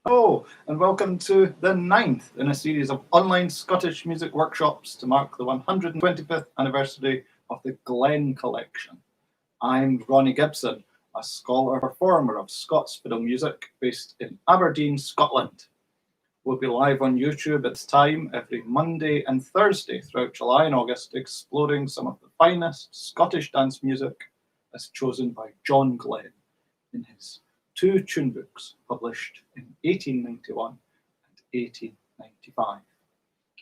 Hello, and welcome to the ninth in a series of online Scottish music workshops to mark the 125th anniversary of the Glen Collection. I'm Ronnie Gibson, a scholar performer of Scots fiddle music based in Aberdeen, Scotland. We'll be live on YouTube at this time every Monday and Thursday throughout July and August, exploring some of the finest Scottish dance music as chosen by John Glen in his two tune books published in 1891 and 1895.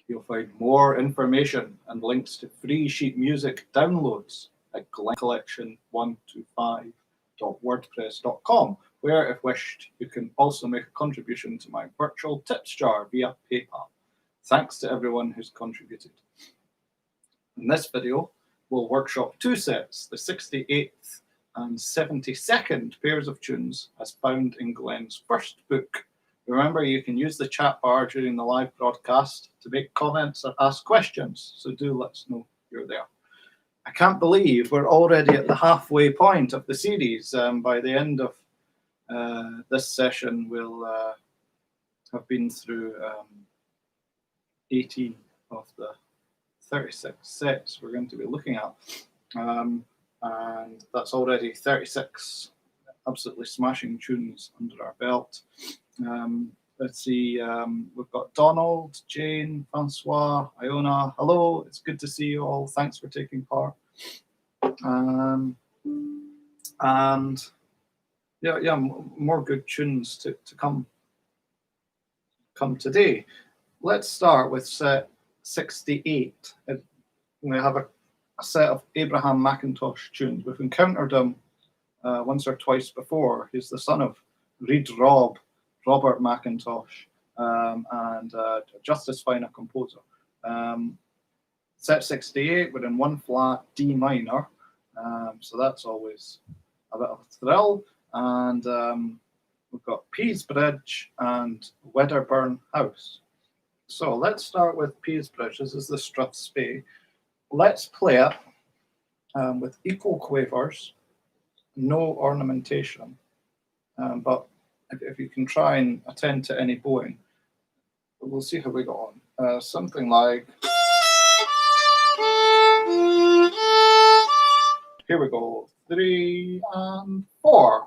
You'll find more information and links to free sheet music downloads at glencollection125.wordpress.com, where, if wished, you can also make a contribution to my virtual tips jar via PayPal. Thanks to everyone who's contributed. In this video, we'll workshop two sets, the 68th and 72nd pairs of tunes as found in Glen's first book. Remember, you can use the chat bar during the live broadcast to make comments or ask questions, so do let us know you're there. I can't believe we're already at the halfway point of the series. By the end of this session, we'll have been through 18 of the 36 sets we're going to be looking at. And that's already 36 absolutely smashing tunes under our belt. Let's see, we've got Donald, Jane, Francois, Iona. Hello, it's good to see you all. Thanks for taking part. And yeah, more good tunes to come today. Let's start with set 68. We have a set of Abraham McIntosh tunes. We've encountered him once or twice before. He's the son of Reid Robert McIntosh, and just as fine a composer. Set 68, we're in 1 flat D minor, so that's always a bit of a thrill. And we've got Pease Bridge and Wedderburn House. So let's start with Pease Bridge. This is the Strathspey. Let's play it with equal quavers, no ornamentation, but if you can try and attend to any bowing, we'll see how we go on. Something like, here we go, 3 and 4.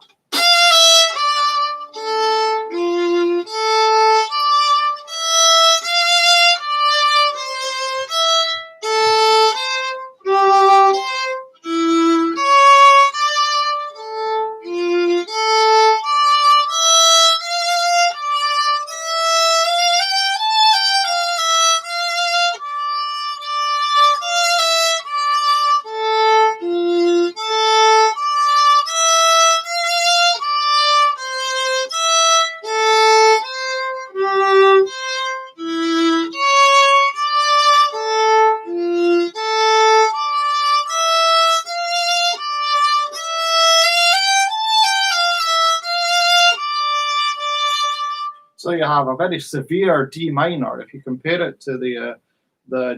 So you have a very severe D minor. If you compare it to the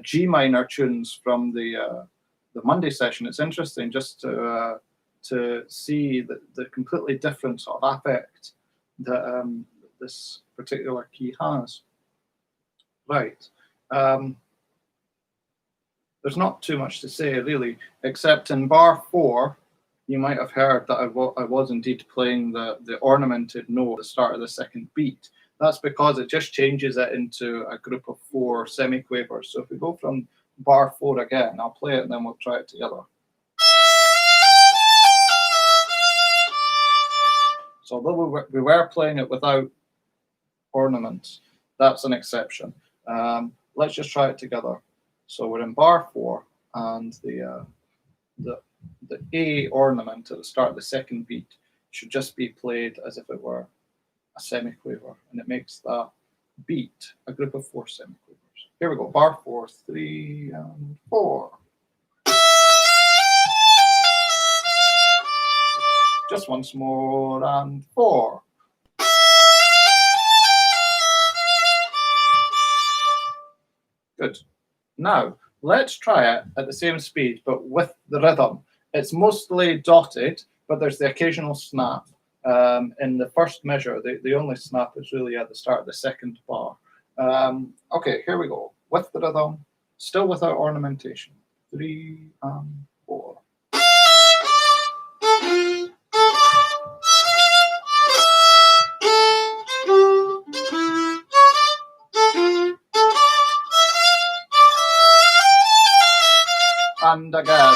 G minor tunes from the Monday session, it's interesting just to see the completely different sort of affect that this particular key has. Right. There's not too much to say really, except in bar 4, you might have heard that I was indeed playing the ornamented note at the start of the second beat. That's because it just changes it into a group of 4 semiquavers. So if we go from bar 4 again, I'll play it and then we'll try it together. So although we were playing it without ornaments, that's an exception. Let's just try it together. So we're in bar 4, and the A ornament at the start of the second beat should just be played as if it were a semiquaver, and it makes that beat a group of 4 semiquavers. Here we go, bar 4, 3 and 4. Just once more, and 4. Good. Now, let's try it at the same speed, but with the rhythm. It's mostly dotted, but there's the occasional snap. In the first measure, the only snap is really at the start of the second bar. Okay, here we go. With the rhythm, still without ornamentation. 3 and 4. And again.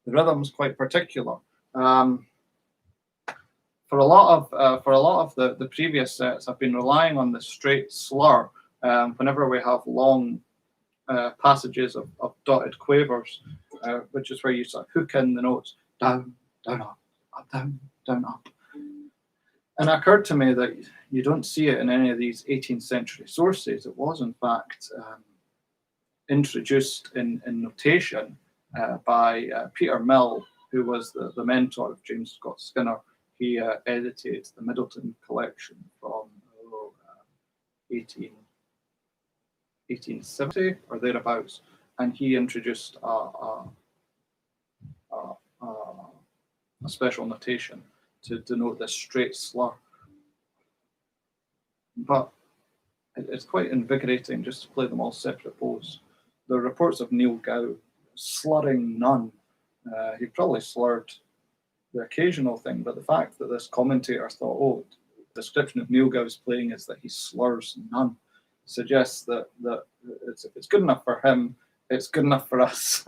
The rhythm's quite particular. For a lot of the previous sets, I've been relying on the straight slur whenever we have long passages of dotted quavers, which is where you sort of hook in the notes down, down, up, down, down, up. And it occurred to me that you don't see it in any of these 18th century sources. It was, in fact, introduced in notation by Peter Mill, who was the mentor of James Scott Skinner. He edited the Middleton collection from 1870 or thereabouts, and he introduced a special notation to denote this straight slur. But it's quite invigorating just to play them all separate bows. There are reports of Neil Gow slurring none. He probably slurred the occasional thing, but the fact that this commentator thought, oh, the description of Neil Gow's playing is that he slurs none, suggests that if it's good enough for him, it's good enough for us.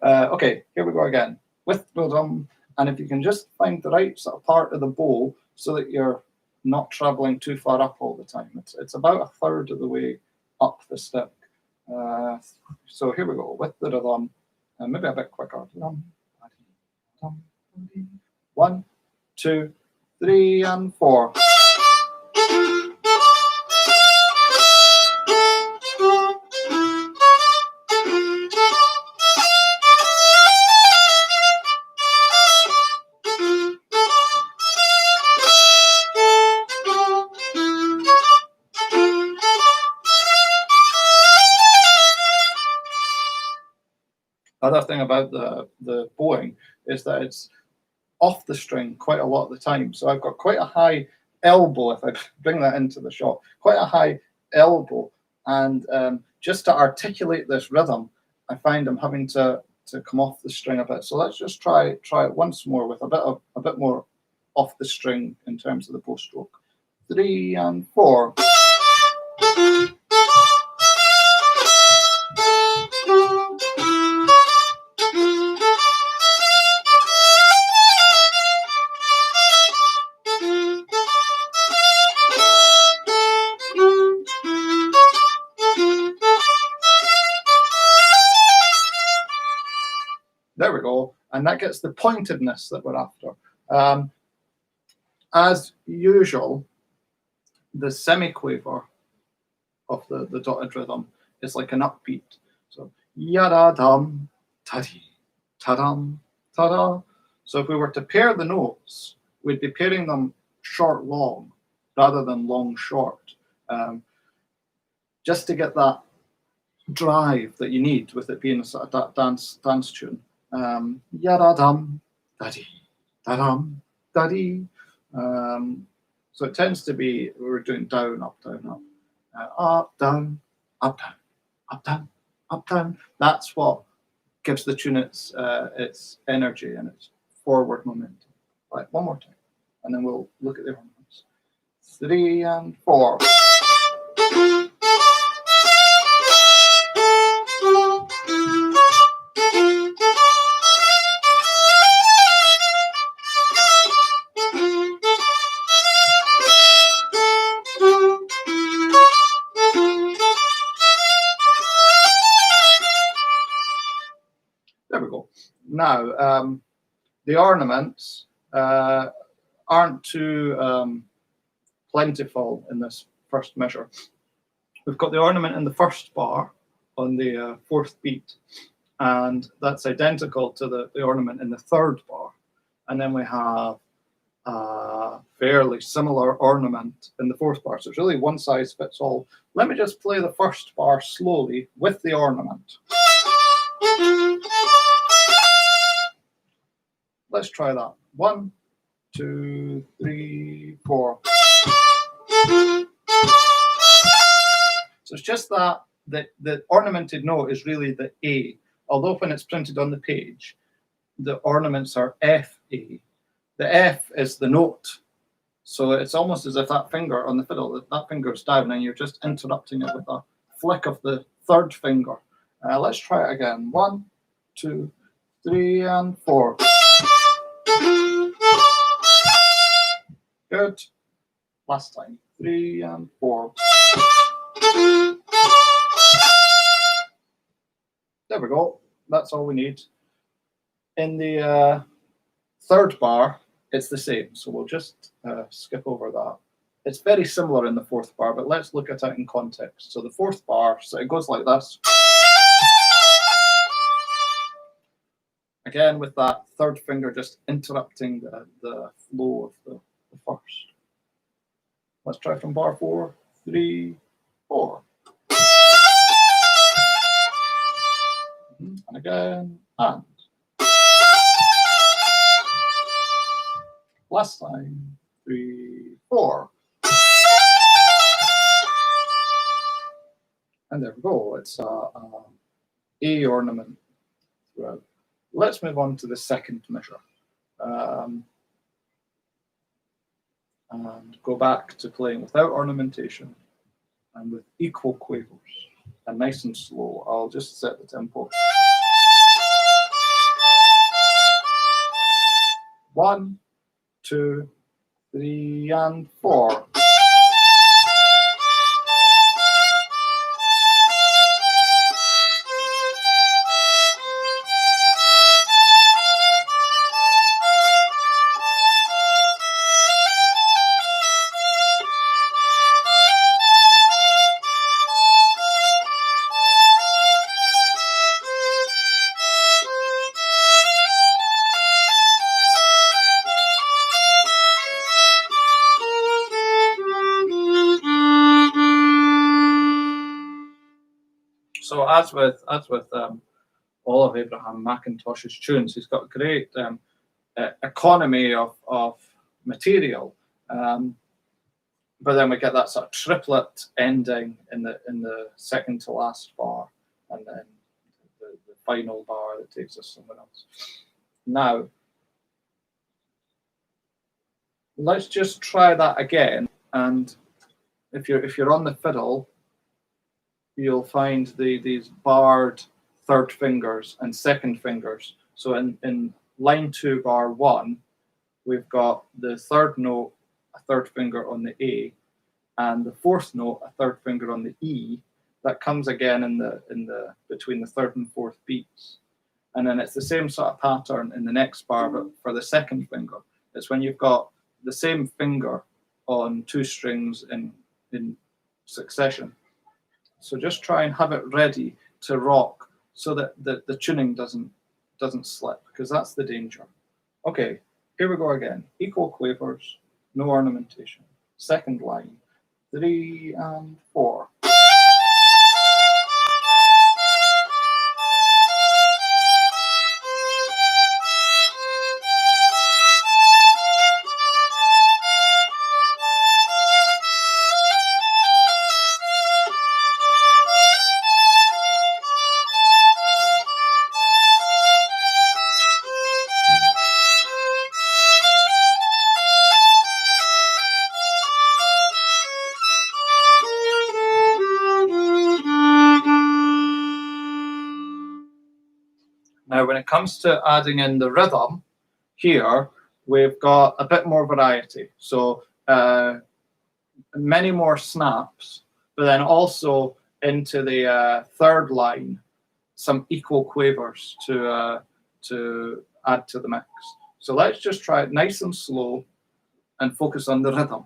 Okay, here we go again. With rhythm, and if you can just find the right sort of part of the bow so that you're not traveling too far up all the time. It's about a third of the way up the stick. So here we go, with the rhythm, and maybe a bit quicker. 1, 2, 3, and 4. Other thing about the bowing is that it's off the string quite a lot of the time. So I've got quite a high elbow, if I bring that into the shot, quite a high elbow. And just to articulate this rhythm, I find I'm having to come off the string a bit. So let's just try it once more with a bit more off the string in terms of the bow stroke. 3 and 4. There we go, and that gets the pointedness that we're after. As usual, the semiquaver of the dotted rhythm is like an upbeat. So yada-dum, ta-dee, ta-dum, ta-da. So if we were to pair the notes, we'd be pairing them short-long rather than long-short, just to get that drive that you need with it being a sort of dance tune. Yada-dum, da-dee, da-dum, da-dee. So it tends to be, we're doing down, up, up, down, up, down, up, down, up, down. That's what gives the tune its energy and its forward momentum. Right, one more time, and then we'll look at the ornaments. 3 and 4. There we go. Now, the ornaments aren't too plentiful in this first measure. We've got the ornament in the first bar on the fourth beat, and that's identical to the ornament in the third bar. And then we have a fairly similar ornament in the fourth bar. So it's really one size fits all. Let me just play the first bar slowly with the ornament. Let's try that. 1, 2, 3, 4. So it's just that the ornamented note is really the A, although when it's printed on the page, the ornaments are F, A. The F is the note. So it's almost as if that finger on the fiddle, that finger is down and you're just interrupting it with a flick of the third finger. Let's try it again. 1, 2, 3, and 4. Good. Last time. 3 and 4. There we go. That's all we need. In the third bar, it's the same. So we'll just skip over that. It's very similar in the fourth bar, but let's look at it in context. So the fourth bar, so it goes like this. Again, with that third finger just interrupting the flow of the first. Let's try from bar 4, 3, 4. And again, and. Last time, 3, 4. And there we go. It's A ornament throughout. Let's move on to the second measure. And go back to playing without ornamentation and with equal quavers and nice and slow. I'll just set the tempo. 1, 2, 3, and 4. So as with all of Abraham McIntosh's tunes, he's got great economy of material, but then we get that sort of triplet ending in the second to last bar, and then the final bar that takes us somewhere else. Now, let's just try that again, and if you're on the fiddle, you'll find these barred third fingers and second fingers. So in line 2, bar 1, we've got the third note, a third finger on the A, and the fourth note, a third finger on the E. That comes again in the between the third and fourth beats. And then it's the same sort of pattern in the next bar, but for the second finger. It's when you've got the same finger on 2 strings in succession. So just try and have it ready to rock so that the tuning doesn't slip, because that's the danger. Okay, here we go again. Equal quavers, no ornamentation. Second line, 3 and 4. Now, when it comes to adding in the rhythm, here we've got a bit more variety. So many more snaps, but then also into the third line, some equal quavers to add to the mix. So let's just try it nice and slow and focus on the rhythm.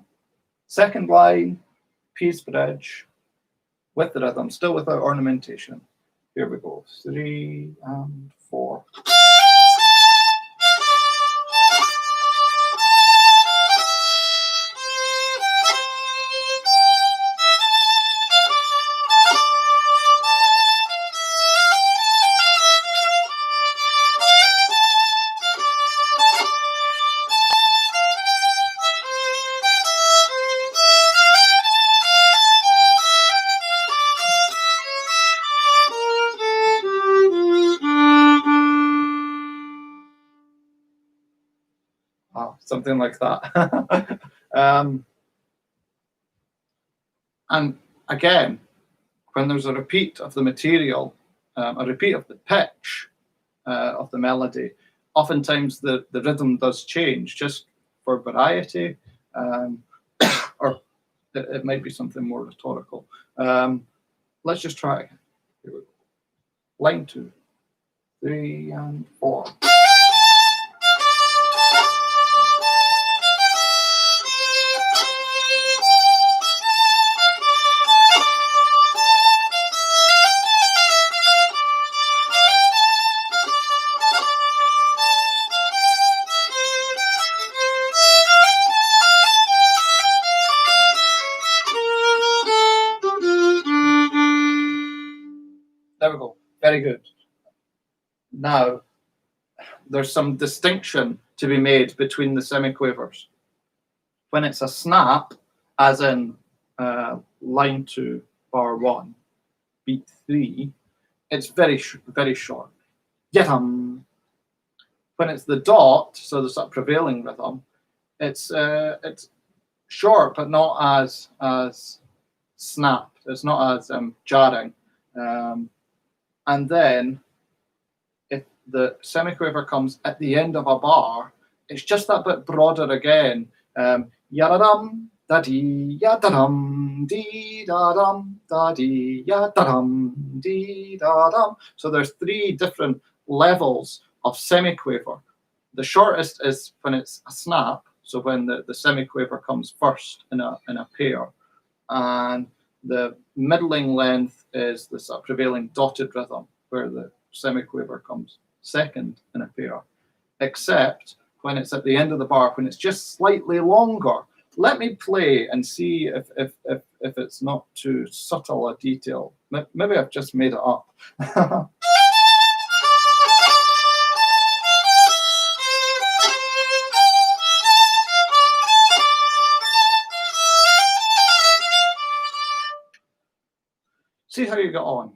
Second line, Pease bridge with the rhythm, still without ornamentation. Here we go, 3 and 4. something like that. And again, when there's a repeat of the material, a repeat of the pitch of the melody, oftentimes the rhythm does change just for variety, or it might be something more rhetorical. Let's just try again. Here we go. Line 2, 3, and 4. There we go. Very good. Now, there's some distinction to be made between the semiquavers. When it's a snap, as in line 2, bar 1, beat 3, it's very short. Yatam. When it's the dot, so there's that prevailing rhythm, it's short, but not as snapped. It's not as jarring. And then if the semiquaver comes at the end of a bar, it's just that bit broader again. Yadadum, da-dee, yadadum, dee, da-dum, da-dee, yadadum, dee, da-dum. So there's 3 different levels of semiquaver. The shortest is when it's a snap, so when the semiquaver comes first in a pair. And the middling length is the sort of prevailing dotted rhythm, where the semiquaver comes second in a pair, except when it's at the end of the bar, when it's just slightly longer. Let me play and see if it's not too subtle a detail. Maybe I've just made it up. See how you get on.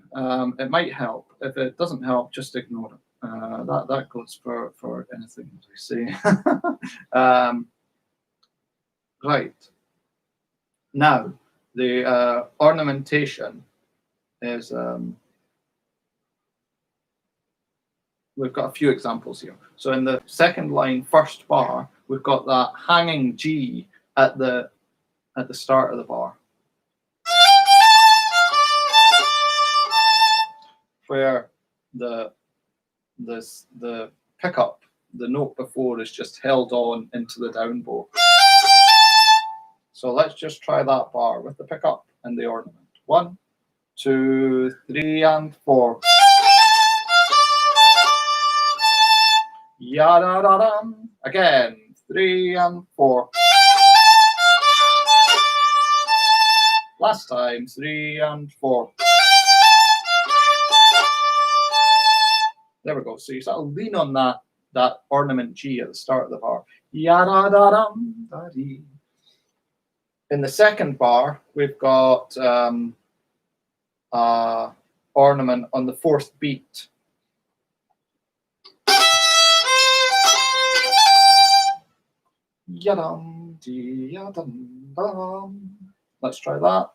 It might help. If it doesn't help, just ignore it. That goes for anything as we say. Right. Now, the ornamentation is, we've got a few examples here. So in the second line, first bar, we've got that hanging G at the start of the bar, where the pickup, the note before, is just held on into the down bow. So let's just try that bar with the pickup and the ornament. 1, 2, 3, and 4. Ya-da-da-dum. Again, 3 and 4. Last time, 3 and 4. There we go. So you sort of lean on that ornament G at the start of the bar. Ya-da-da-dum, da-dee. In the second bar, we've got ornament on the 4th beat. Yadum, dee, yadum, dum. Let's try that.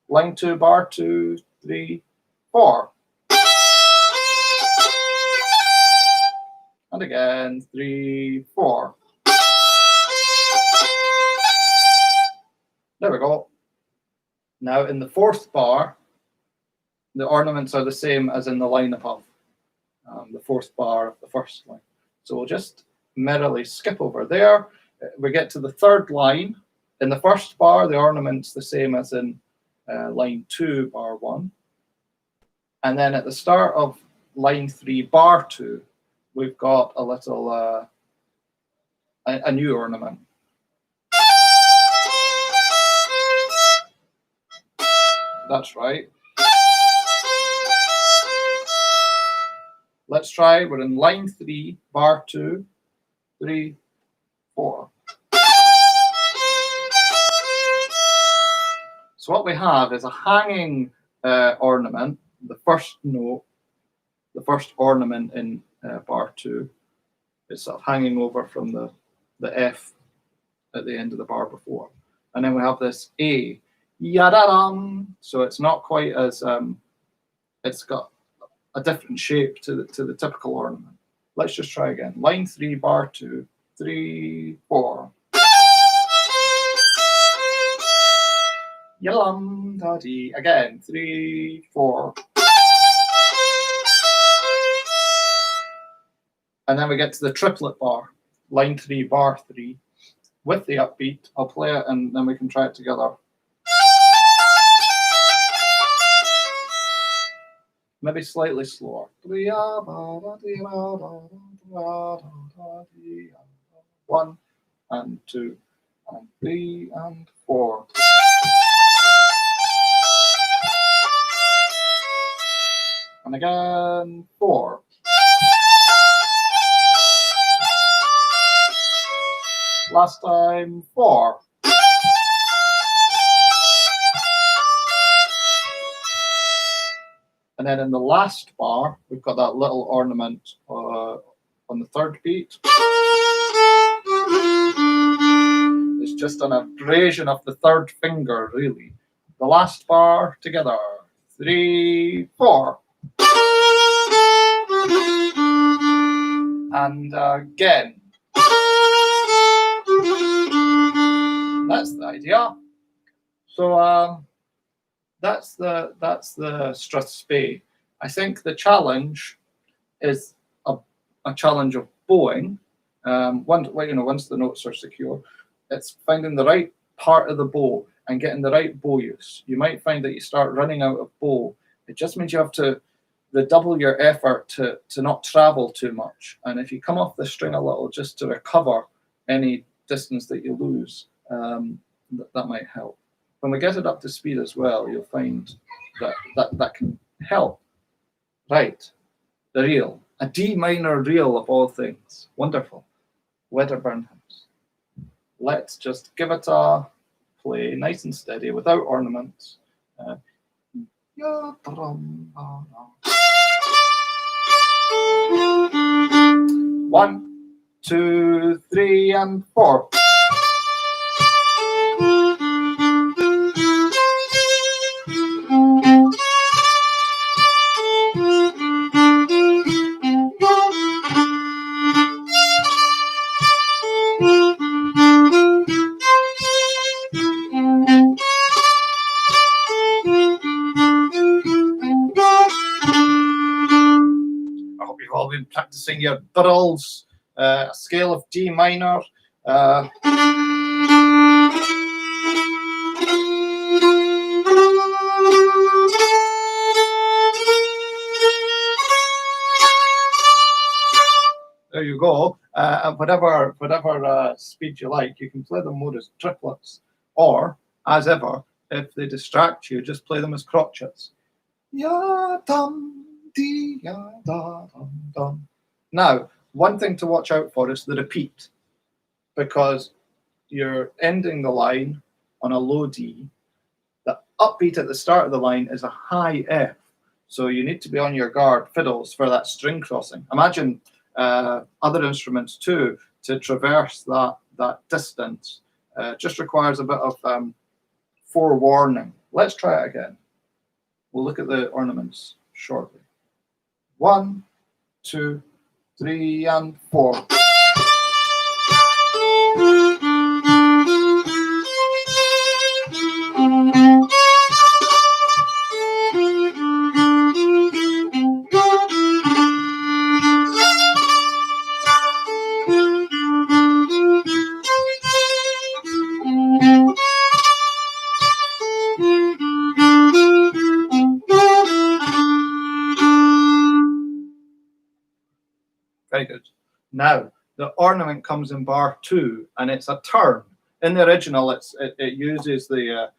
Line 2, bar 2, 3, 4. And again, 3, 4. There we go. Now in the 4th bar, the ornaments are the same as in the line above, the 4th bar of the first line. So we'll just merrily skip over there. We get to the 3rd line. In the 1st bar, the ornament's the same as in line 2, bar 1. And then at the start of line 3, bar 2, we've got a little, a new ornament. That's right. Let's try. We're in line 3, bar 2, 3, 4. So what we have is a hanging ornament, the first note, the first ornament in bar 2. It's sort of hanging over from the the F at the end of the bar before. And then we have this A, ya-da-dum. So it's not quite as, it's got a different shape to the typical ornament. Let's just try again. Line 3, bar 2, 3, 4. Yalum da dee. Again, 3, 4. And then we get to the triplet bar. Line 3, bar 3. With the upbeat, I'll play it and then we can try it together. Maybe slightly slower. 1 and 2 and 3 and 4. And again, 4. Last time, 4. And then in the last bar, we've got that little ornament on the third beat. It's just an abrasion of the third finger, really. The last bar together. 3, 4. And again. That's the idea. So that's the Strathspey. I think the challenge is a challenge of bowing. Once the notes are secure, it's finding the right part of the bow and getting the right bow use. You might find that you start running out of bow. It just means you have to redouble your effort to not travel too much. And if you come off the string a little just to recover any distance that you lose, that might help. When we get it up to speed as well, you'll find that can help. Right, the reel. A D minor reel of all things. Wonderful. Wedderburn House. Let's just give it a play, nice and steady, without ornaments. 1, 2, 3, and 4. You've all been practicing your Burrell's scale of D minor. There you go. And whatever speed you like, you can play them more as triplets, or as ever, if they distract you, just play them as crotchets. Ya dum. Now, one thing to watch out for is the repeat, because you're ending the line on a low D. The upbeat at the start of the line is a high F, so you need to be on your guard, fiddles, for that string crossing. Imagine other instruments too, to traverse that distance. Just requires a bit of forewarning. Let's try it again. We'll look at the ornaments shortly. 1, 2, 3, and 4. Very good. Now, the ornament comes in bar 2, and it's a turn. In the original, it uses the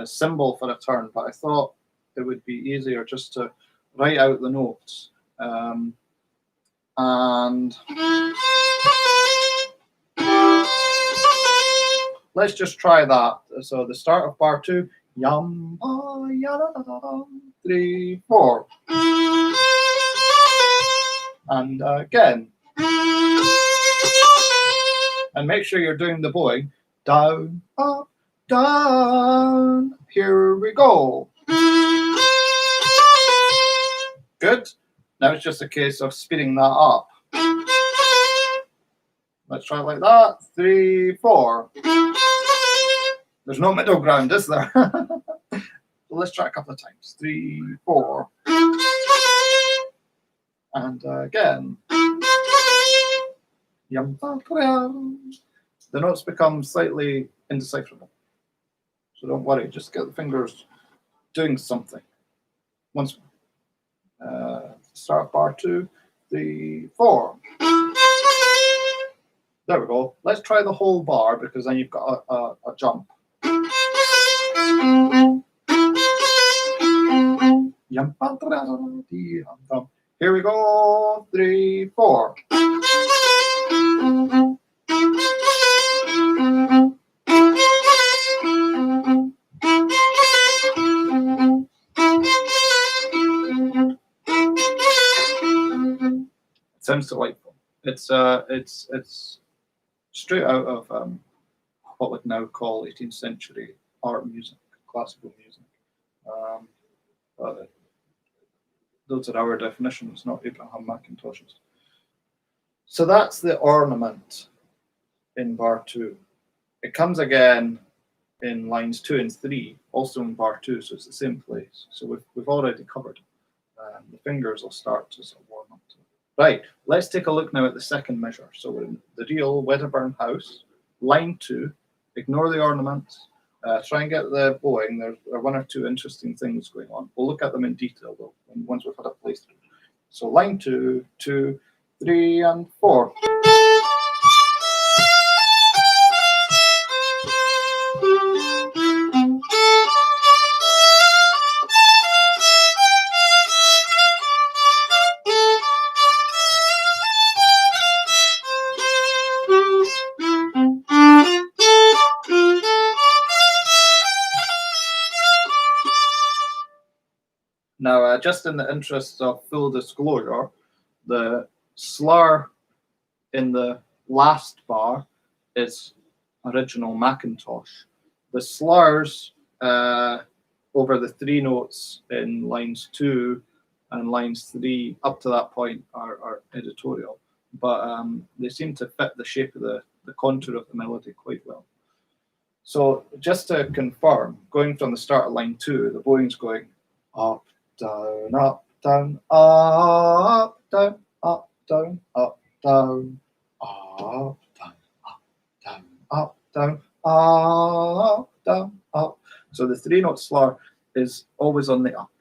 symbol for a turn, but I thought it would be easier just to write out the notes. And let's just try that. So the start of bar 2, yum, 3, 4. And again. And make sure you're doing the bowing. Down, up, down. Here we go. Good. Now it's just a case of speeding that up. Let's try it like that. 3, 4. There's no middle ground, is there? Let's try it a couple of times. 3, 4. And again. The notes become slightly indecipherable. So don't worry, just get the fingers doing something. Once start bar 2, 3, 4. There we go. Let's try the whole bar because then you've got a jump. Here we go. 3, 4. It sounds delightful. It's straight out of what we'd now call 18th century art music, classical music. Those are our definitions, not Abraham Mackintosh's. So that's the ornament in bar 2. It comes again in lines 2 and 3, also in bar 2, so it's the same place. So we've already covered it. The fingers will start to sort of warm up to it. Right, let's take a look now at the second measure. So we're in the real Wedderburn house, line 2, ignore the ornaments, try and get the bowing. There are 1 or 2 interesting things going on. We'll look at them in detail though, once we've had a playthrough. So line 2, 2, 3, and 4. Now, just in the interest of full disclosure, the slur in the last bar is original Mackintosh. The slurs over the 3 notes in lines 2 and lines 3 up to that point are editorial, but they seem to fit the shape of the contour of the melody quite well. So just to confirm, going from the start of line 2, the bowing's going up, down, up, down, up, down, up, down, up, down, up, down, up, down, up, down, up, down, up. So the 3-note slur is always on the up.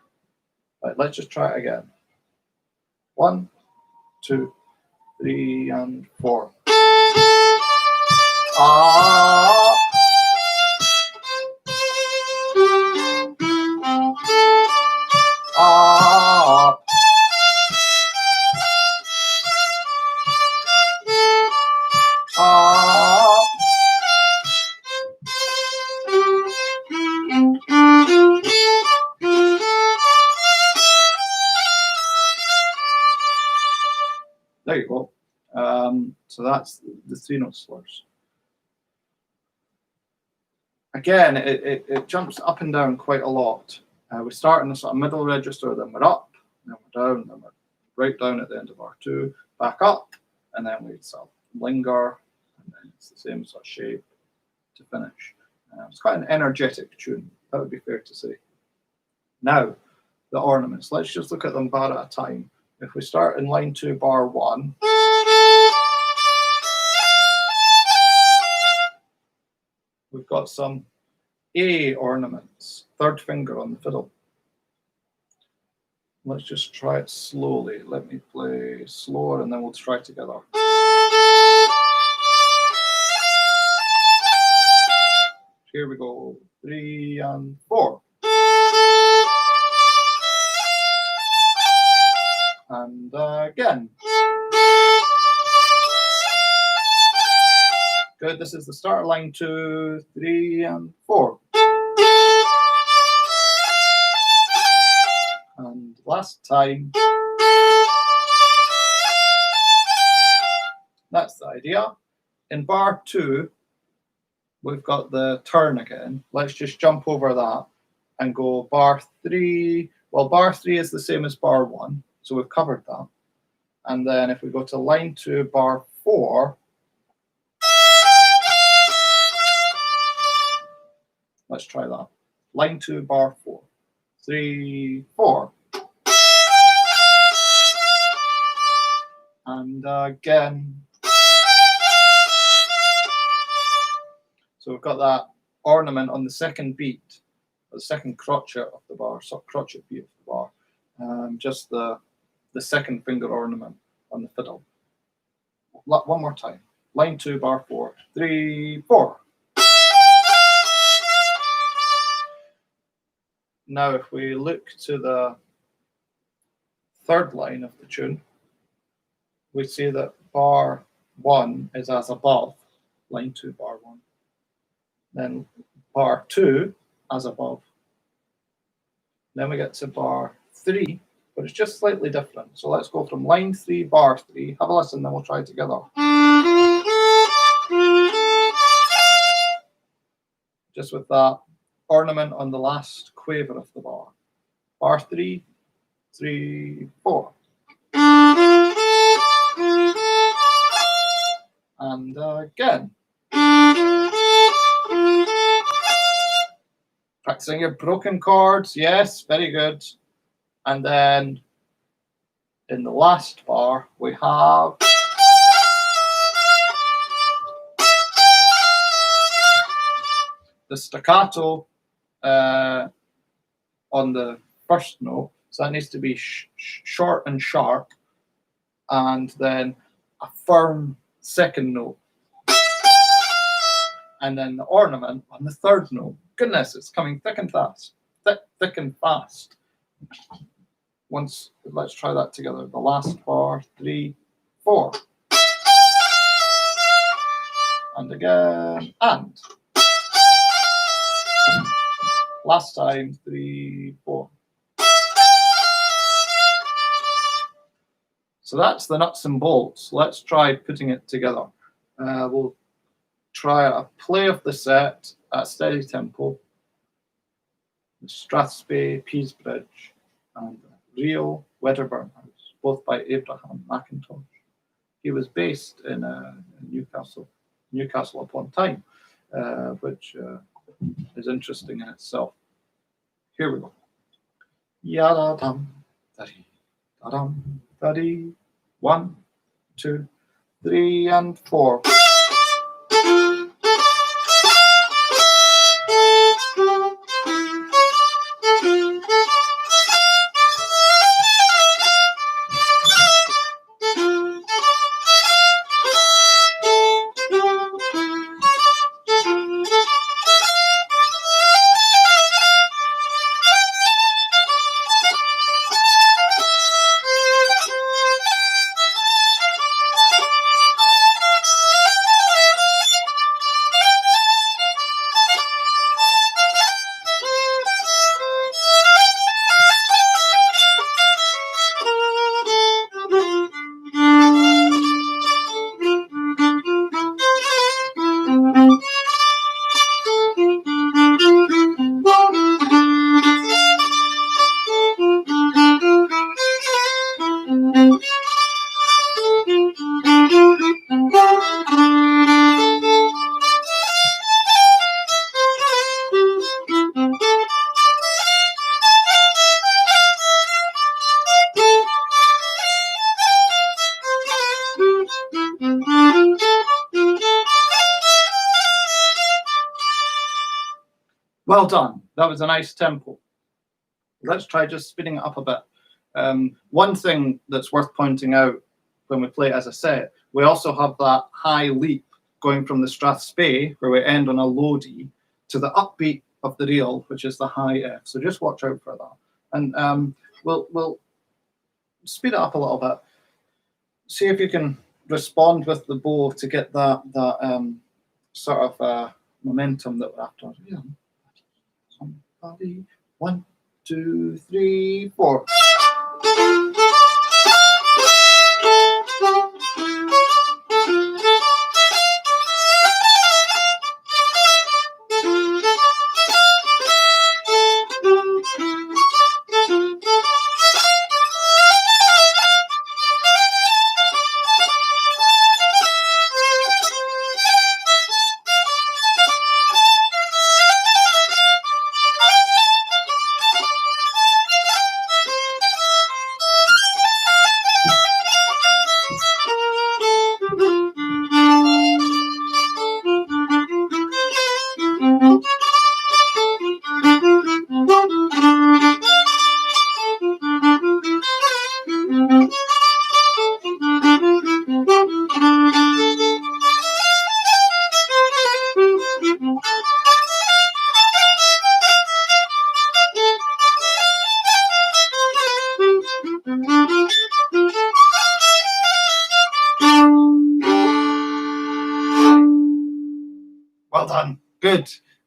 Right, let's just try it again. 1, 2, 3, and 4. Up. Up. Up. There you go. So that's the 3-note slurs. Again, it jumps up and down quite a lot. We start in the sort of middle register, then we're up, then we're down, then we're right down at the end of R2, back up, and then we sort of linger, and then it's the same sort of shape to finish. It's quite an energetic tune, that would be fair to say. Now, the ornaments. Let's just look at them bar at a time. If we start in line 2, bar 1, we've got some A ornaments, 3rd finger on the fiddle. Let's just try it slowly. Let me play slower and then we'll try together. Here we go. 3 and 4. And again. Good, this is the start of line 2, 3, and 4. And last time. That's the idea. in bar 2, we've got the turn again. Let's just jump over that and go bar 3. Well, bar 3 is the same as bar 1, so we've covered that. And then if we go to line 2, bar 4, let's try that. Line 2, bar 4. 3, 4. And again. So we've got that ornament on the second beat, the second crotchet of the bar, crotchet beat of the bar. Just the second finger ornament on the fiddle. One more time. Line 2, bar 4. 3, 4. Now if we look to the third line of the tune, we see that bar 1 is as above, line 2, bar 1. Then bar 2 as above. Then we get to bar 3, but it's just slightly different. So let's go from line 3, bar 3. Have a listen, then we'll try it together. Just with that ornament on the last quaver of the bar. Bar 3, 3, 4. And again. Practicing your broken chords, yes, very good. And then in the last bar, we have the staccato on the first note. So that needs to be short and sharp, and then a firm second note. And then the ornament on the third note. Goodness, it's coming thick and fast. Thick and fast. Let's try that together. The last bar, 3, 4. And again, and. Last time, 3, 4. So that's the nuts and bolts. Let's try putting it together. We'll try a play of the set at steady tempo. The Strathspey, Pease Bridge, and Real Wedderburn House, both by Abraham McIntosh. He was based in Newcastle upon Tyne, which is interesting in itself. Here we go. Yada dum, daddy, da dum, daddy. 1, 2, 3, and 4. Well done. That was a nice tempo. Let's try just speeding it up a bit. One thing that's worth pointing out when we play it as a set, we also have that high leap going from the Strathspey, where we end on a low D, to the upbeat of the real, which is the high F. So just watch out for that. And we'll speed it up a little bit. See if you can respond with the bow to get that sort of momentum that we're after. Yeah. Somebody, 1, 2, 3, 4.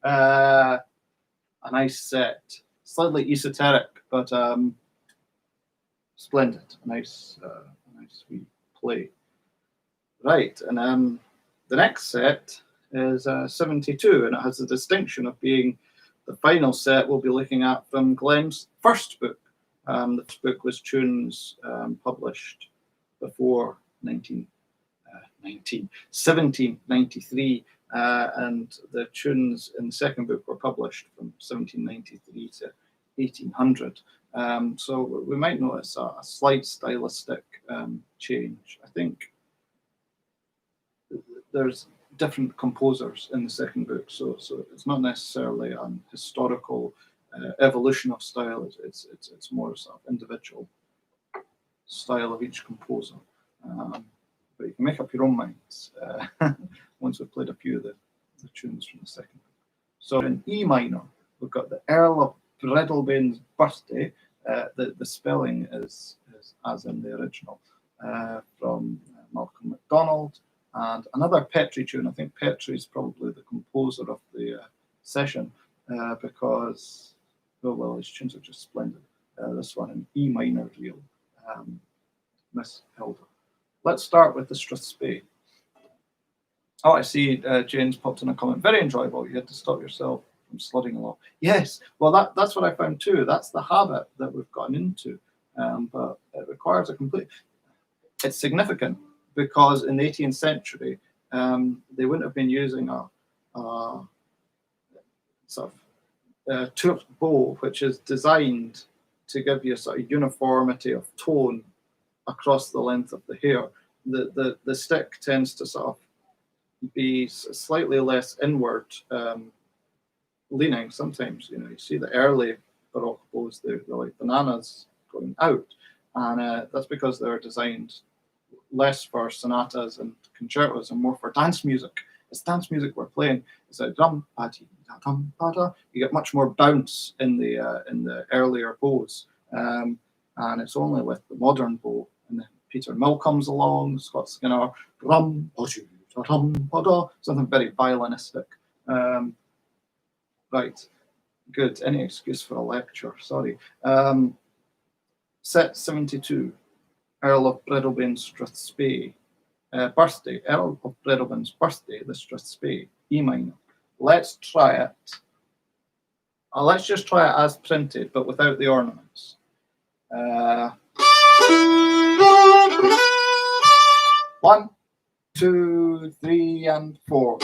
A nice set, slightly esoteric, but splendid. A nice wee play. Right, and the next set is 72, and it has the distinction of being the final set we'll be looking at from Glen's first book. The first book was tunes published before 1793, and the tunes in the second book were published from 1793 to 1800. So we might notice a slight stylistic change. I think there's different composers in the second book, so it's not necessarily an historical evolution of style. It's more sort of individual style of each composer. But you can make up your own minds once we've played a few of the tunes from the second book. So in E minor, we've got the Earl of Bradalban's birthday. The spelling is as in the original, from Malcolm MacDonald. And another Petrie tune. I think Petrie is probably the composer of the session, because, well, his tunes are just splendid. This one in E minor real, Miss Hilda. Let's start with the Strathspey. Oh, I see Jane's popped in a comment. Very enjoyable. You had to stop yourself from sludding along. Yes, well, that's what I found too. That's the habit that we've gotten into, but it requires a complete... It's significant, because in the 18th century, they wouldn't have been using a sort of tourte bow, which is designed to give you a sort of uniformity of tone across the length of the hair. The stick tends to sort of be slightly less inward leaning. Sometimes, you see the early Baroque bows, they're like bananas going out, and that's because they're designed less for sonatas and concertos and more for dance music. It's dance music we're playing. It's like dum ba dum ba da. You get much more bounce in the earlier bows, and it's only with the modern bow. And then Peter Mill comes along, Scott Skinner, rum ba da, something very violinistic. Right, good. Any excuse for a lecture? Sorry. Set 72. Earl of Bradalban's Strathspey, birthday. Earl of Bradalban's birthday, the Strathspey, E minor. Let's try it. Let's just try it as printed, but without the ornaments. 1, 2, 3, and 4.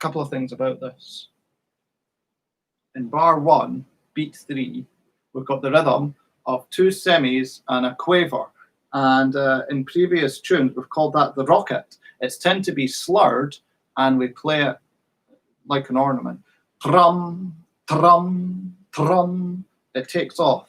Couple of things about this. In bar 1, beat 3, we've got the rhythm of 2 semis and a quaver. And in previous tunes, we've called that the rocket. It's tend to be slurred, and we play it like an ornament. Trum, trum, trum. It takes off.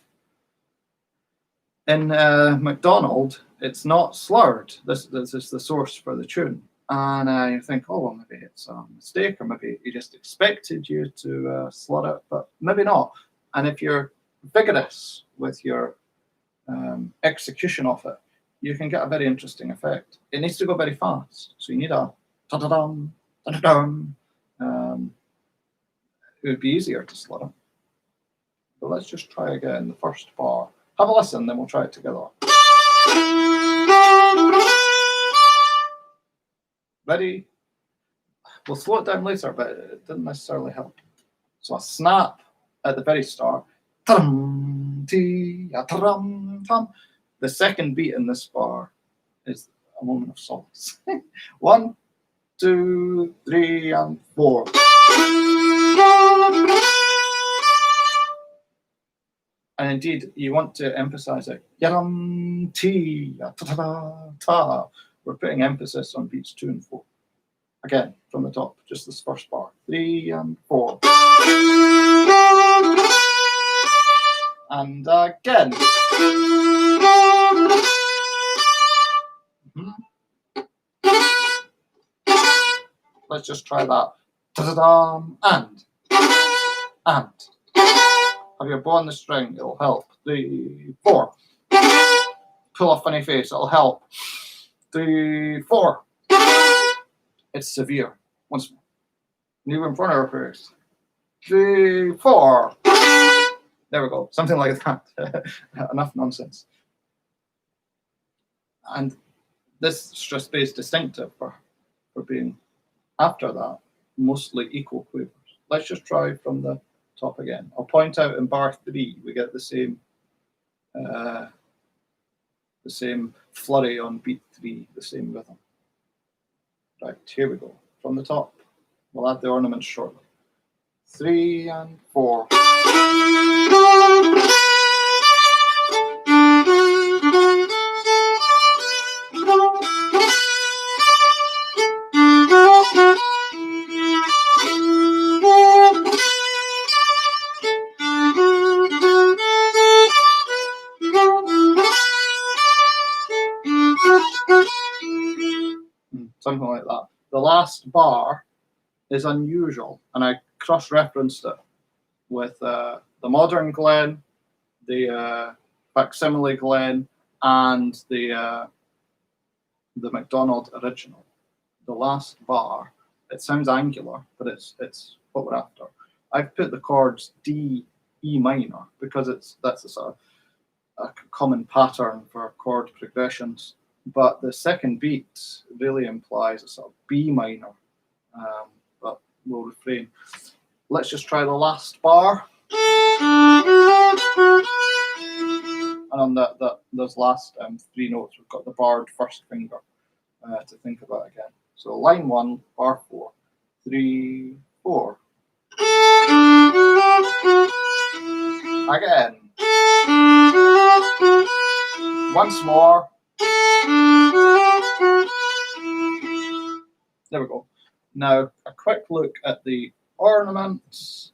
In MacDonald, it's not slurred. This is the source for the tune. And you think, oh, well, maybe it's a mistake, or maybe he just expected you to slur it, but maybe not. And if you're vigorous with your execution of it, you can get a very interesting effect. It needs to go very fast, so you need a ta-da-dum, ta-da-dum. It would be easier to slur it. But let's just try again the first bar. Have a listen, then we'll try it together. Ready? We'll slow it down later, but it didn't necessarily help. So a snap at the very start. Trum, tee, trum, trum. The second beat in this bar is a moment of solace. 1, 2, 3, and 4. And indeed, you want to emphasize it. Yaram, tee, ta ta ta. We're putting emphasis on beats 2 and 4. Again, from the top, just this first bar. 3 and 4. And again. Let's just try that. Ta-da-dam, and. Have your bow on the string, it'll help. 3, 4. Pull a funny face, it'll help. 3, 4. It's severe. Once more. New in front of her face. 3, 4. There we go. Something like that. Enough nonsense. And this stress bass distinctive for being after that mostly equal quavers. Let's just try from the top again. I'll point out in bar 3 we get the same flurry on beat 3, the same rhythm. Right, here we go. From the top, we'll add the ornaments shortly. 3 and 4. Something like that. The last bar is unusual, and I cross-referenced it with the modern Glen, the facsimile Glen, and the MacDonald original. The last bar, it sounds angular, but it's what we're after. I've put the chords D, E minor because that's a sort of a common pattern for chord progressions. But the second beat really implies a sort of B minor, but we'll refrain. Let's just try the last bar. And on those last 3 notes, we've got the barred first finger to think about again. So line 1, bar 4, 3, 4. Again. Once more. There we go. Now, a quick look at the ornaments.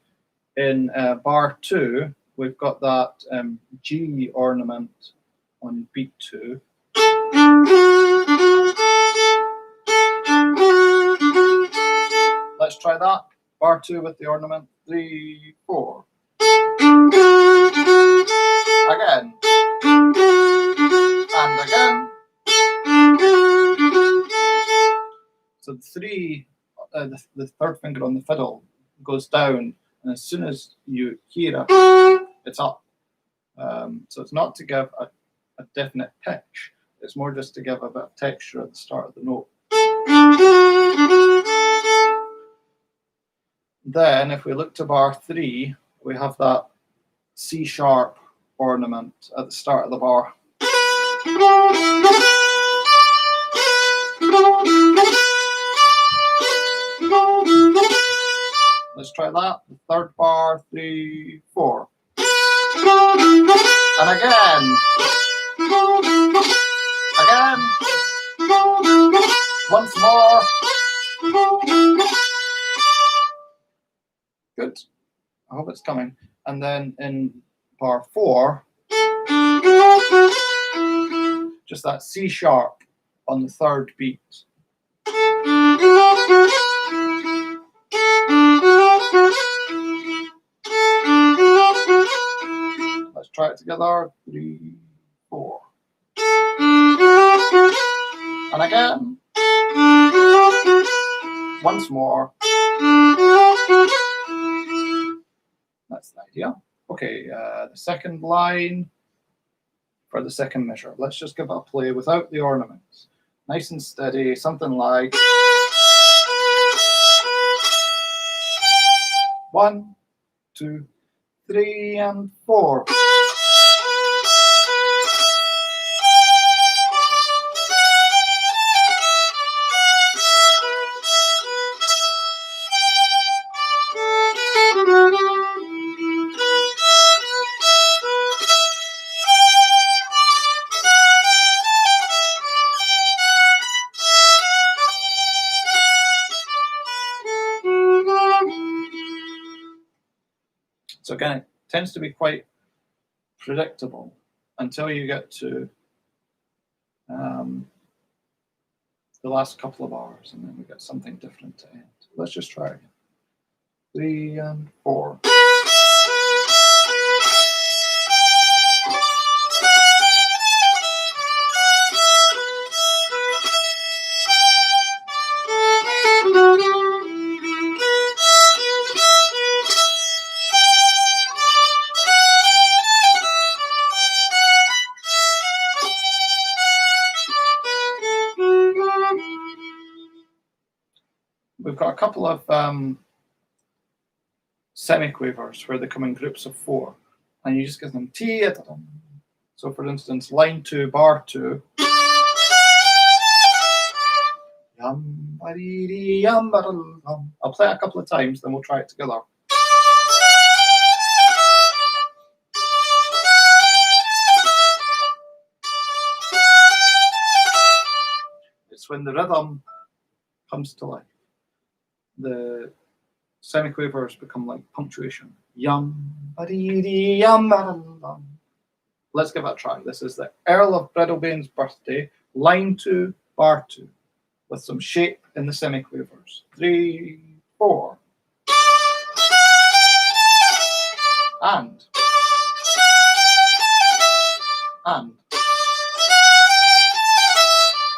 In bar 2, we've got that G ornament on beat 2. Let's try that. Bar 2 with the ornament. 3, 4. Again. And again. So the third finger on the fiddle goes down, and as soon as you hear it, it's up. So it's not to give a definite pitch, it's more just to give a bit of texture at the start of the note. Then if we look to bar 3, we have that C sharp ornament at the start of the bar. Let's try that. The third bar, 3, 4. And again. Again. Once more. Good. I hope it's coming. And then in bar 4, just that C sharp on the third beat. Let's try it together. 3, 4. And again. Once more. That's the idea. Okay, the second line for the second measure. Let's just give it a play without the ornaments. Nice and steady, something like 1, 2, 3, and 4. So again, it tends to be quite predictable until you get to the last couple of bars, and then we get something different to end. Let's just try again. 3 and 4. We've got a couple of semiquavers where they come in groups of 4, and you just give them T. So, for instance, line 2, bar 2. I'll play it a couple of times, then we'll try it together. It's when the rhythm comes to life. The semiquavers become like punctuation. Let's give it a try. This is the Earl of Bradalban's birthday, line 2, bar 2, with some shape in the semiquavers. 3, 4. And.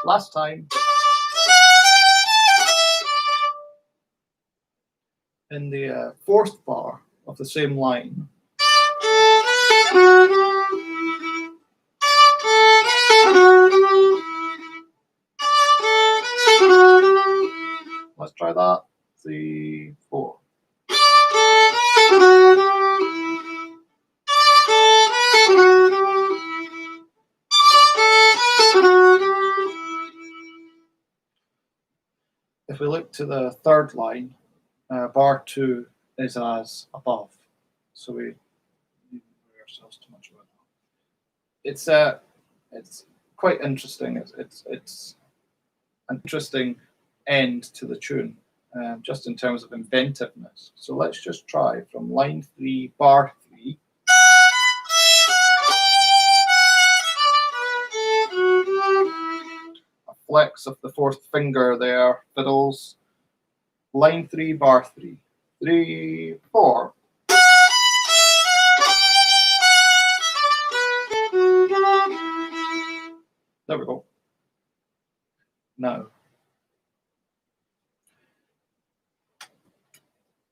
Last time. In the 4th bar of the same line. Let's try that. 3, 4. If we look to the 3rd line, bar 2 is as above, so we don't worry ourselves too much about that. It's quite interesting. It's an interesting end to the tune, just in terms of inventiveness. So let's just try from line 3, bar 3. A flex of the 4th finger there, fiddles. Line 3, bar 3. 3, 4. There we go. Now,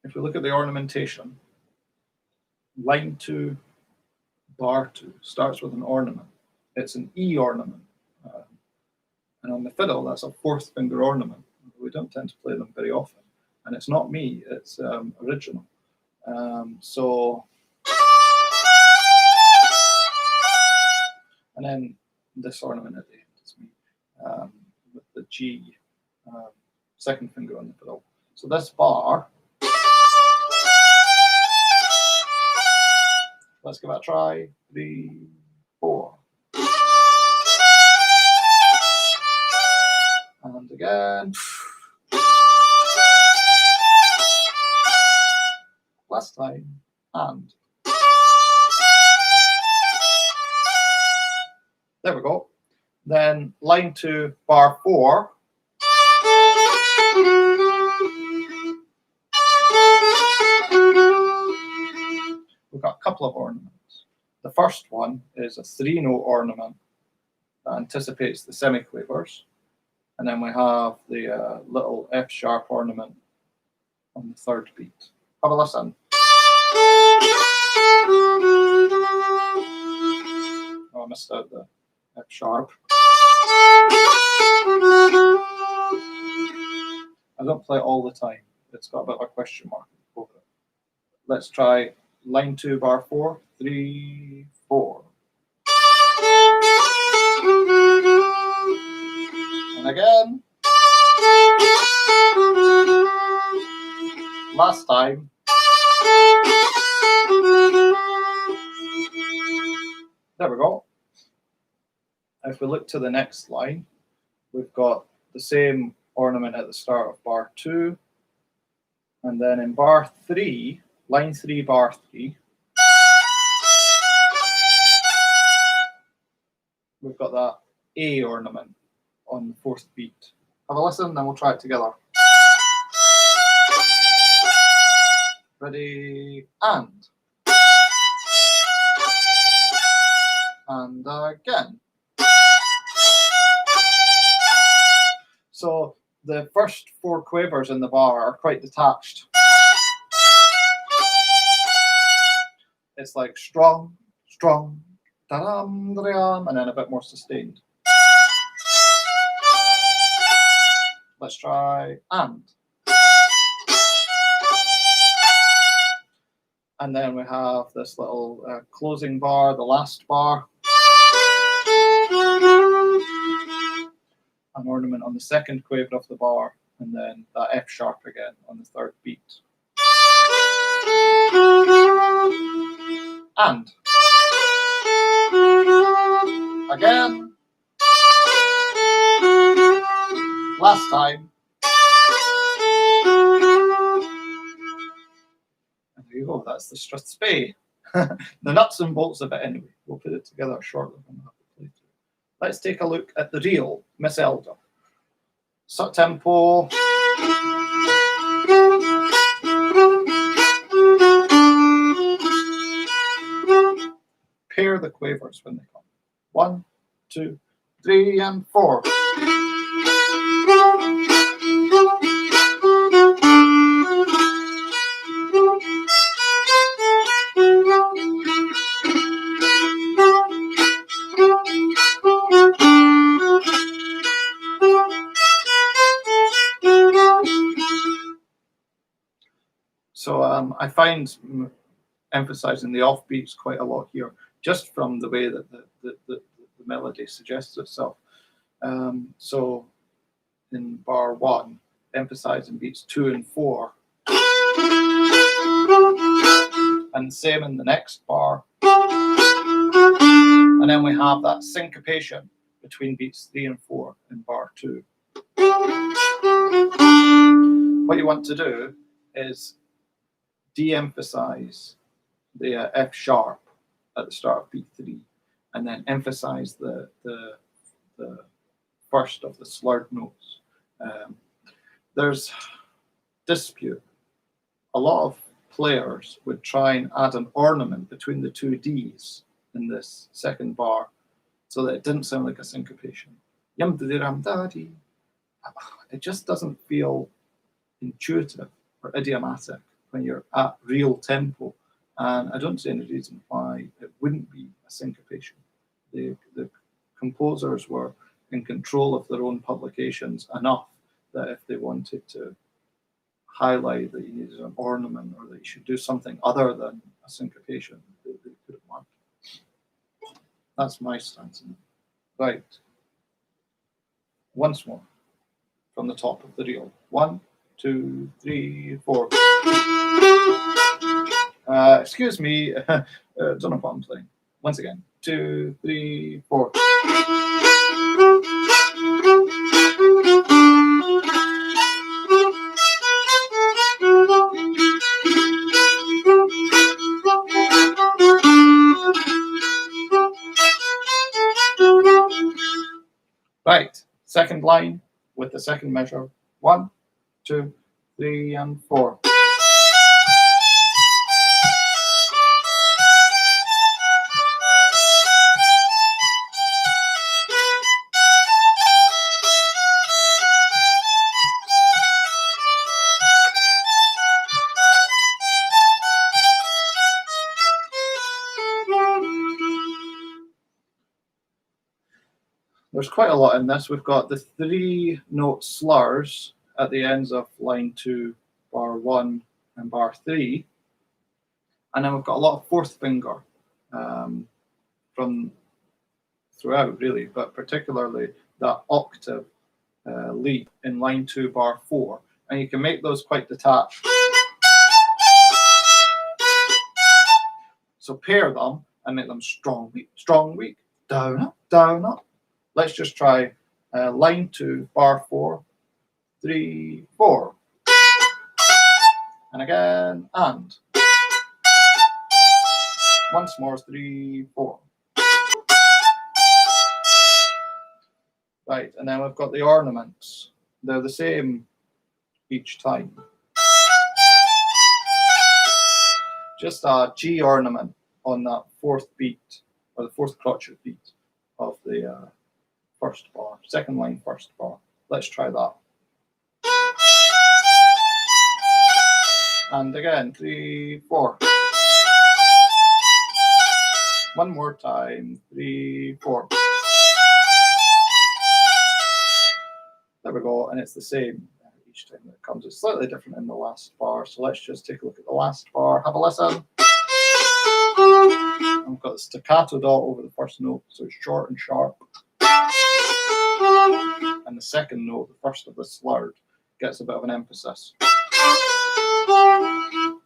if we look at the ornamentation, line 2, bar 2 starts with an ornament. It's an E ornament. And on the fiddle, that's a 4th finger ornament. We don't tend to play them very often. And it's not me, it's original. So, and then this ornament at the end is me, with the G, 2nd finger on the fiddle. So this bar, let's give it a try. 3, 4. And again. Last time, and. There we go. Then line 2, bar 4. We've got a couple of ornaments. The first one is a 3-note ornament that anticipates the semiquavers. And then we have the little F sharp ornament on the 3rd beat. Have a listen. Oh, I missed out the F sharp. I don't play it all the time. It's got a bit of a question mark over it. Let's try line 2, bar 4. 3, 4. And again. Last time. There we go. If we look to the next line, we've got the same ornament at the start of bar 2. And then in bar 3, line 3, bar 3. we've got that A ornament on the fourth beat. Have a listen, then we'll try it together. Ready, and again. So the first four quavers in the bar are quite detached. It's like strong, strong, da-dum, da-dum, and then a bit more sustained. Let's try and. And then we have this little closing bar, the last bar. An ornament on the second quaver of the bar, and then that F sharp again on the third beat. And. Again. Last time. And there you go, that's the Strathspey. The nuts and bolts of it anyway. We'll put it together shortly when we have to play through. Let's take a look at the real Miss Elder. Sut tempo. Pair the quavers when they come. 1, 2, 3, and 4. So I find emphasizing the offbeats quite a lot here, just from the way that the melody suggests itself. So in bar 1, emphasizing beats 2 and 4. And same in the next bar. And then we have that syncopation between beats 3 and 4 in bar 2. What you want to do is de-emphasize the F sharp at the start of beat 3, and then emphasize the first of the slurred notes. There's dispute. A lot of players would try and add an ornament between the two Ds in this second bar so that it didn't sound like a syncopation. Yum da ram da dee. It just doesn't feel intuitive or idiomatic when you're at real tempo. And I don't see any reason why it wouldn't be a syncopation. The composers were in control of their own publications enough that if they wanted to highlight that you needed an ornament or that you should do something other than a syncopation, they could have marked it. That's my stance on it. Right. Once more from the top of the reel. 1, 2, 3, 4. Excuse me, don't know what I'm playing. Once again, 2, 3, 4. Right, second line with the second measure. 1, 2, 3, and 4. There's quite a lot in this. We've got the 3-note slurs at the ends of line 2, bar 1, and bar 3. And then we've got a lot of fourth finger from throughout, really, but particularly that octave lead in line 2, bar 4. And you can make those quite detached. So pair them and make them strong, weak, down, up, down, up. Let's just try line 2, bar 4, 3, 4. And again, and. Once more, 3, 4. Right, and then we've got the ornaments. They're the same each time. Just a G ornament on that fourth beat, or the fourth crotchet beat of the first bar, second line, first bar. Let's try that. And again, 3, 4. One more time, 3, 4. There we go, and it's the same each time that it comes. It's slightly different in the last bar, so let's just take a look at the last bar. Have a listen. I've got the staccato dot over the first note, so it's short and sharp. And the second note, the first of the slurred, gets a bit of an emphasis.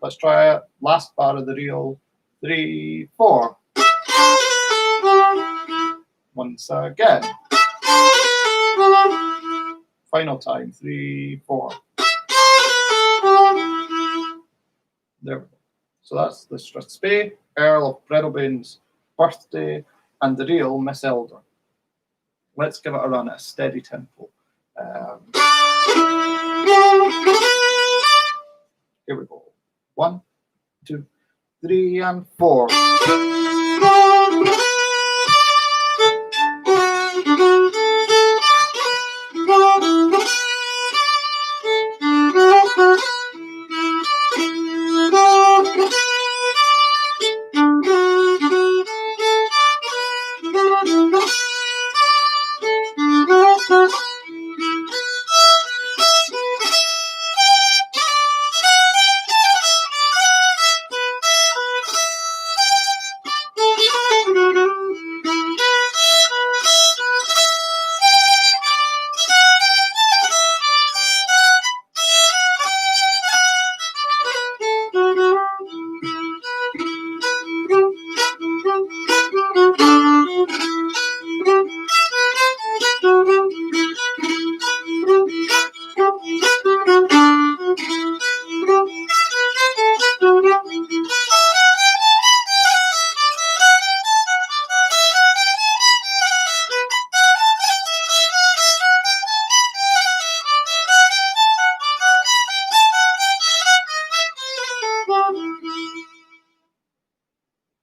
Let's try it. Last bar of the reel. 3, 4. Once again. Final time. 3, 4. There we go. So that's the Strathspey, Earl of Bradalban's birthday, and the reel, Miss Elder. Let's give it a run at a steady tempo. Here we go. 1, 2, 3, and 4.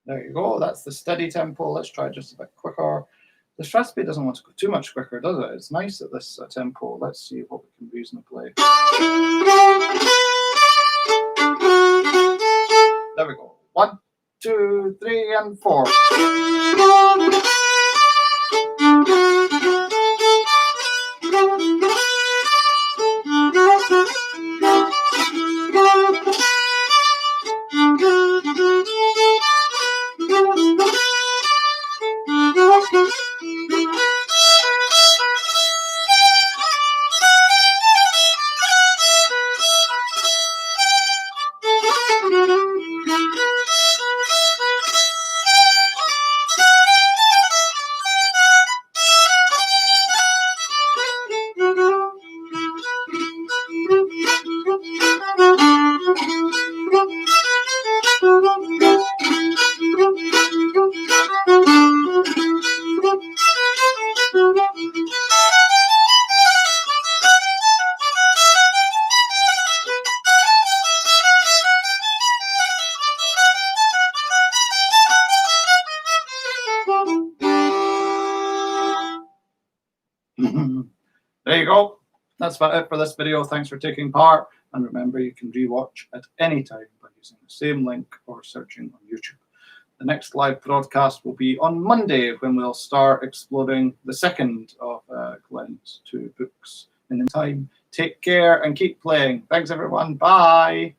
There you go, that's the steady tempo. Let's try it just a bit quicker. The Strathspey doesn't want to go too much quicker, does it? It's nice at this tempo. Let's see what we can reasonably. There we go. 1, 2, 3, and 4. There you go. That's about it for this video. Thanks for taking part. And remember, you can rewatch at any time by using the same link or searching on YouTube. The next live broadcast will be on Monday, when we'll start exploring the second of Glen's 2 books. In the meantime, take care and keep playing. Thanks, everyone. Bye.